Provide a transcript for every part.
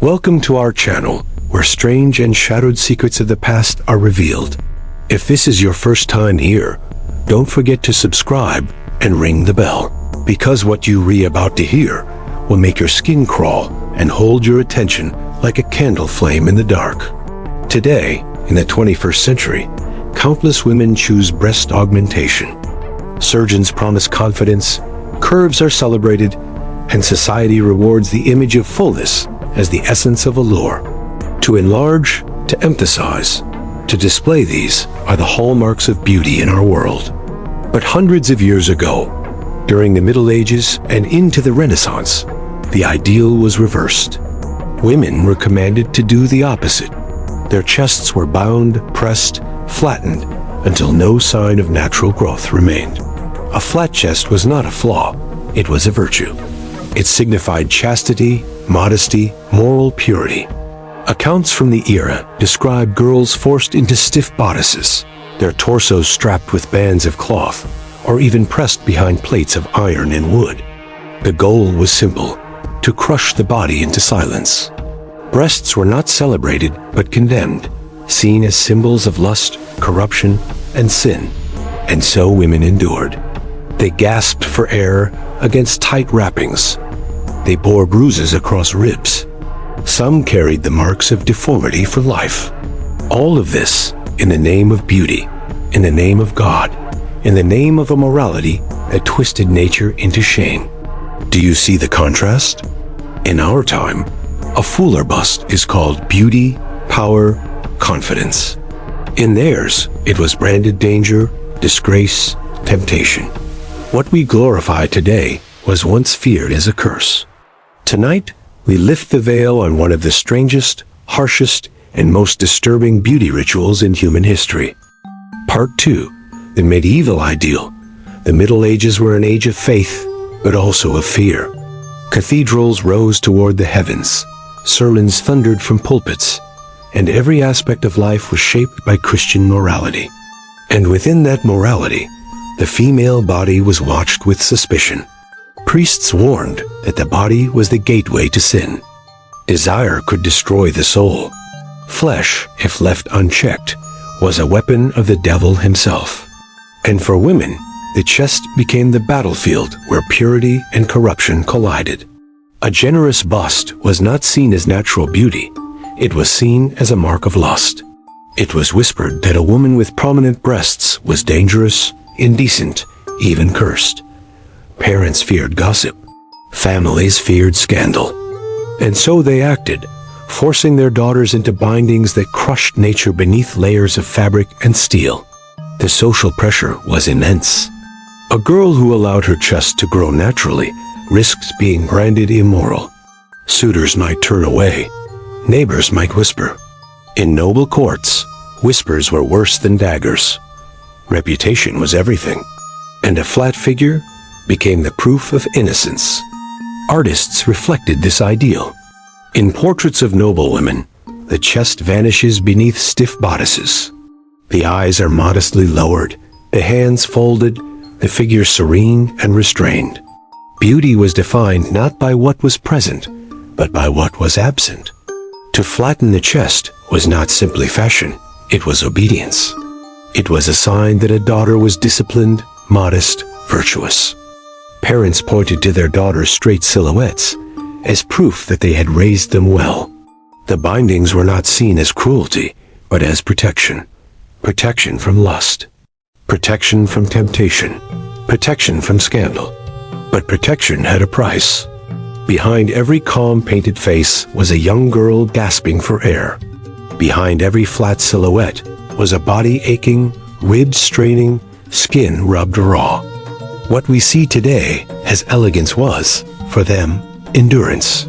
Welcome to our channel, where strange and shadowed secrets of the past are revealed. If this is your first time here, don't forget to subscribe and ring the bell, because what you about to hear will make your skin crawl and hold your attention like a candle flame in the dark. Today, in the 21st century, countless women choose breast augmentation. Surgeons promise confidence, curves are celebrated, and society rewards the image of fullness as the essence of allure. To enlarge, to emphasize, to display, these are the hallmarks of beauty in our world. But hundreds of years ago, during the Middle Ages and into the Renaissance, the ideal was reversed. Women were commanded to do the opposite. Their chests were bound, pressed, flattened, until no sign of natural growth remained. A flat chest was not a flaw, it was a virtue. It signified chastity, modesty, moral purity. Accounts from the era describe girls forced into stiff bodices, their torsos strapped with bands of cloth, or even pressed behind plates of iron and wood. The goal was simple: to crush the body into silence. Breasts were not celebrated, but condemned, seen as symbols of lust, corruption, and sin. And so women endured. They gasped for air against tight wrappings. They bore bruises across ribs. Some carried the marks of deformity for life. All of this in the name of beauty, in the name of God, in the name of a morality that twisted nature into shame. Do you see the contrast? In our time, a fuller bust is called beauty, power, confidence. In theirs, it was branded danger, disgrace, temptation. What we glorify today was once feared as a curse. Tonight, we lift the veil on one of the strangest, harshest, and most disturbing beauty rituals in human history. Part 2. The medieval ideal. The Middle Ages were an age of faith, but also of fear. Cathedrals rose toward the heavens, sermons thundered from pulpits, and every aspect of life was shaped by Christian morality. And within that morality, the female body was watched with suspicion. Priests warned that the body was the gateway to sin. Desire could destroy the soul. Flesh, if left unchecked, was a weapon of the devil himself. And for women, the chest became the battlefield where purity and corruption collided. A generous bust was not seen as natural beauty. It was seen as a mark of lust. It was whispered that a woman with prominent breasts was dangerous, indecent, even cursed. Parents feared gossip. Families feared scandal. And so they acted, forcing their daughters into bindings that crushed nature beneath layers of fabric and steel. The social pressure was immense. A girl who allowed her chest to grow naturally risked being branded immoral. Suitors might turn away. Neighbors might whisper. In noble courts, whispers were worse than daggers. Reputation was everything. And a flat figure became the proof of innocence. Artists reflected this ideal. In portraits of noblewomen, the chest vanishes beneath stiff bodices. The eyes are modestly lowered, the hands folded, the figure serene and restrained. Beauty was defined not by what was present, but by what was absent. To flatten the chest was not simply fashion, it was obedience. It was a sign that a daughter was disciplined, modest, virtuous. Parents pointed to their daughters' straight silhouettes as proof that they had raised them well. The bindings were not seen as cruelty, but as protection. Protection from lust. Protection from temptation. Protection from scandal. But protection had a price. Behind every calm painted face was a young girl gasping for air. Behind every flat silhouette was a body aching, ribs straining, skin rubbed raw. What we see today as elegance was, for them, endurance.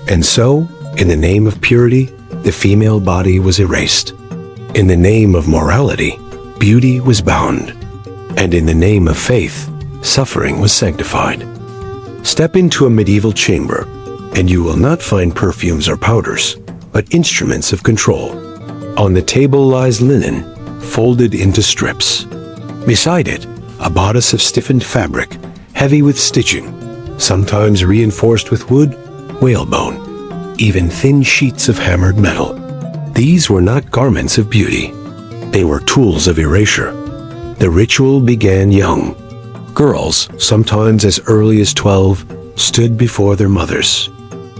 And so, in the name of purity, the female body was erased. In the name of morality, beauty was bound. And in the name of faith, suffering was sanctified. Step into a medieval chamber, and you will not find perfumes or powders, but instruments of control. On the table lies linen, folded into strips. Beside it, a bodice of stiffened fabric, heavy with stitching, sometimes reinforced with wood, whalebone. even thin sheets of hammered metal. These were not garments of beauty. They were tools of erasure. The ritual began young. Girls, sometimes as early as 12, stood before their mothers.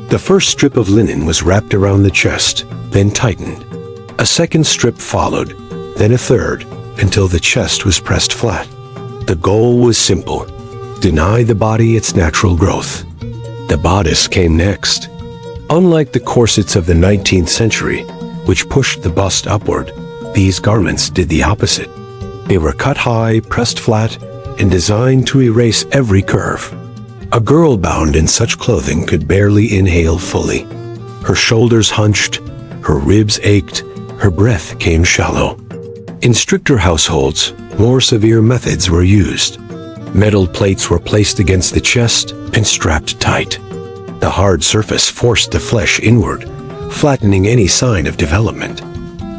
The first strip of linen was wrapped around the chest, then tightened. A second strip followed, then a third, until the chest was pressed flat. The goal was simple: deny the body its natural growth. The bodice came next. Unlike the corsets of the 19th century, which pushed the bust upward, these garments did the opposite. They were cut high, pressed flat, and designed to erase every curve. A girl bound in such clothing could barely inhale fully. Her shoulders hunched, her ribs ached, her breath came shallow. In stricter households, more severe methods were used. Metal plates were placed against the chest and strapped tight. The hard surface forced the flesh inward, flattening any sign of development.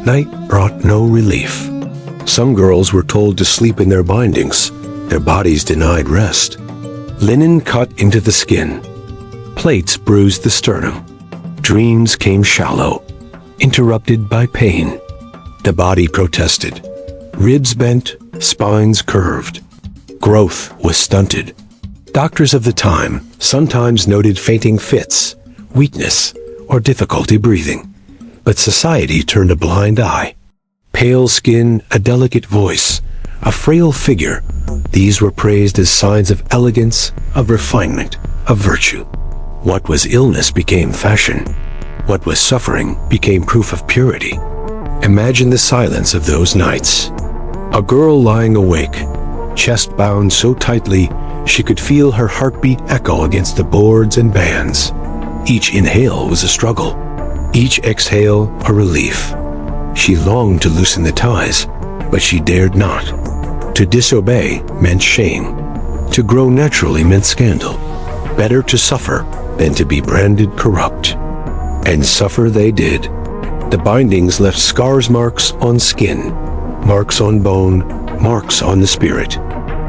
Night brought no relief. Some girls were told to sleep in their bindings, their bodies denied rest. Linen cut into the skin. Plates bruised the sternum. Dreams came shallow, interrupted by pain. The body protested. Ribs bent, spines curved. Growth was stunted. Doctors of the time sometimes noted fainting fits, weakness, or difficulty breathing. But society turned a blind eye. Pale skin, a delicate voice, a frail figure, these were praised as signs of elegance, of refinement, of virtue. What was illness became fashion. What was suffering became proof of purity. Imagine the silence of those nights. A girl lying awake, chest bound so tightly she could feel her heartbeat echo against the boards and bands. Each inhale was a struggle, each exhale a relief. She longed to loosen the ties, but she dared not. To disobey meant shame. To grow naturally meant scandal. Better to suffer than to be branded corrupt. And suffer they did. The bindings left scars, marks on skin, marks on bone, marks on the spirit.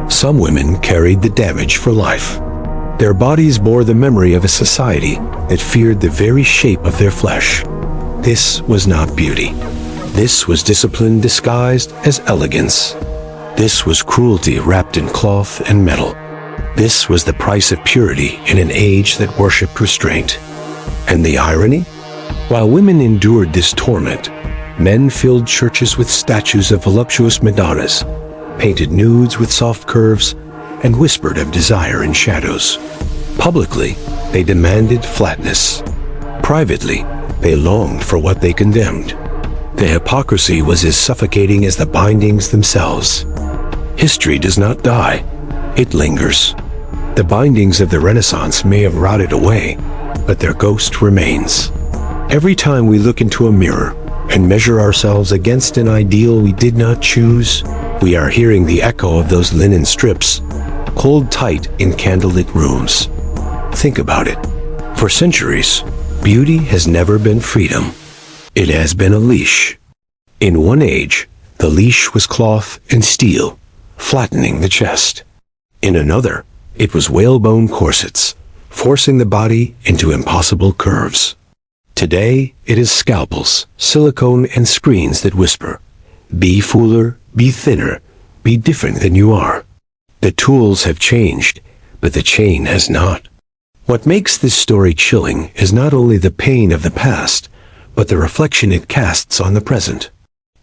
Some women carried the damage for life. Their bodies bore the memory of a society that feared the very shape of their flesh. This was not beauty. This was discipline disguised as elegance. This was cruelty wrapped in cloth and metal. This was the price of purity in an age that worshipped restraint. And the irony? While women endured this torment, men filled churches with statues of voluptuous Madonnas, painted nudes with soft curves, and whispered of desire in shadows. Publicly, they demanded flatness. Privately, they longed for what they condemned. The hypocrisy was as suffocating as the bindings themselves. History does not die, it lingers. The bindings of the Renaissance may have rotted away, but their ghost remains. Every time we look into a mirror and measure ourselves against an ideal we did not choose, we are hearing the echo of those linen strips, pulled tight in candlelit rooms. Think about it. For centuries, beauty has never been freedom. It has been a leash. In one age, the leash was cloth and steel, flattening the chest. In another, it was whalebone corsets, forcing the body into impossible curves. Today, it is scalpels, silicone, and screens that whisper, "Be fuller, be thinner, be different than you are." The tools have changed, but the chain has not. What makes this story chilling is not only the pain of the past, but the reflection it casts on the present.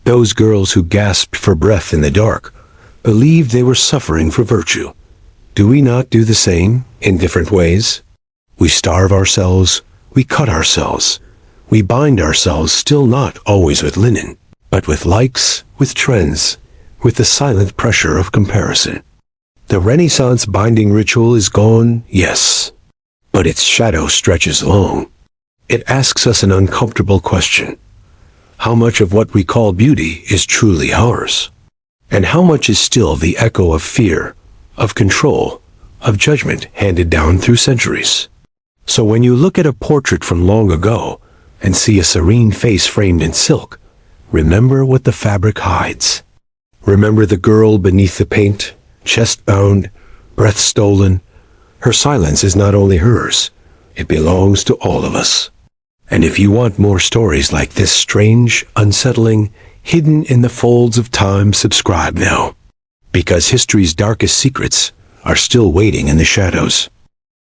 Those girls who gasped for breath in the dark believed they were suffering for virtue. Do we not do the same in different ways? We starve ourselves, we cut ourselves, we bind ourselves, still not always with linen, but with likes, with trends, with the silent pressure of comparison. The Renaissance binding ritual is gone, yes, but its shadow stretches long. It asks us an uncomfortable question. How much of what we call beauty is truly ours? And how much is still the echo of fear, of control, of judgment handed down through centuries? So when you look at a portrait from long ago and see a serene face framed in silk, remember what the fabric hides. Remember the girl beneath the paint, chest bound, breath stolen. Her silence is not only hers, it belongs to all of us. And if you want more stories like this strange, unsettling, hidden in the folds of time, subscribe now. Because history's darkest secrets are still waiting in the shadows.